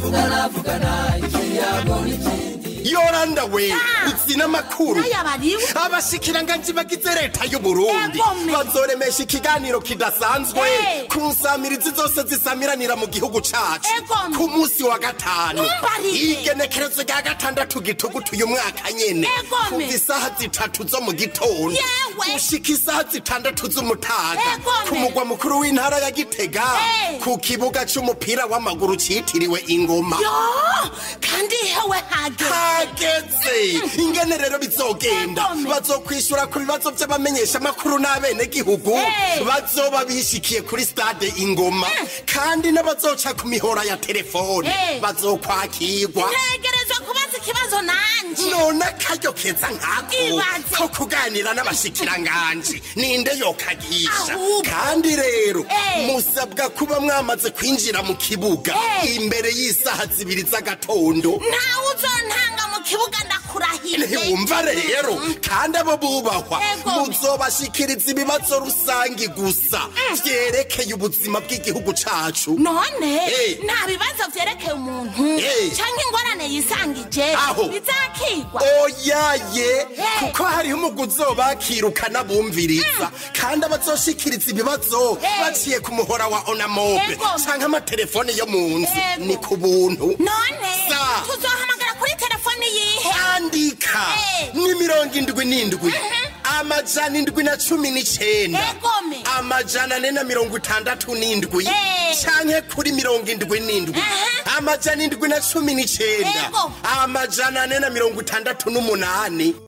vugana ikiyago n'ikindi Yoranda we uzina makuru Abashikiranganji bagize Reta y'u Burundi bazoremesha ikiganiro kidasanzwe kunsamirizi zose zisamiranira mu gihugu cacu ku munsi wa gatanu igenekerezo rya gatandatu gitugutu uyu mwaka nyene ku isaha 3 zo mu gitondo gushika isaha 6 z'umutaga ku mugwa mukuru w'intara ya Gitega ku kibuga c'umupira w'amaguru citiriwe Ingoma kandi hewe hageze ingene rero bizogenda bazokwishura ku bibazo by'abamenyesha makuru n'abene gihugu bazoba bishikiye kuri stade Ingoma kandi n'abazoca ku mihora ya telefone bazokwakirwa ntegerezwa kubaza ikibazo nanje none akaryo keza nkako ko kuganira n'abashikiranganji ninde yokagisha kandi rero musabwa kuba mwamaze kwinjira mu kibuga imbere y'isaha 2 z'agatondo ntawe uzontanga mu kibuga ndakurahire wumva rero kandi abo bubahwa muzobashikiriza ibibazo rusangi gusa vyerekeye ubuzima bw'igihugu cacu none nta bibazo vyerekeye umuntu canke ingorane yisangije bizakigwa oyaye kuko hariho umuguzi bakirukana bumviriza kandi abazoshikiriza ibibazo baciye ku muhora wa onamobe canke amatelefone yo mu nzu ni ku buntu none tuzohamagara kuri telefone yihe andika ni 77 amajana 719 amajana 467 canke kuri 77 amajana 719 amajana 468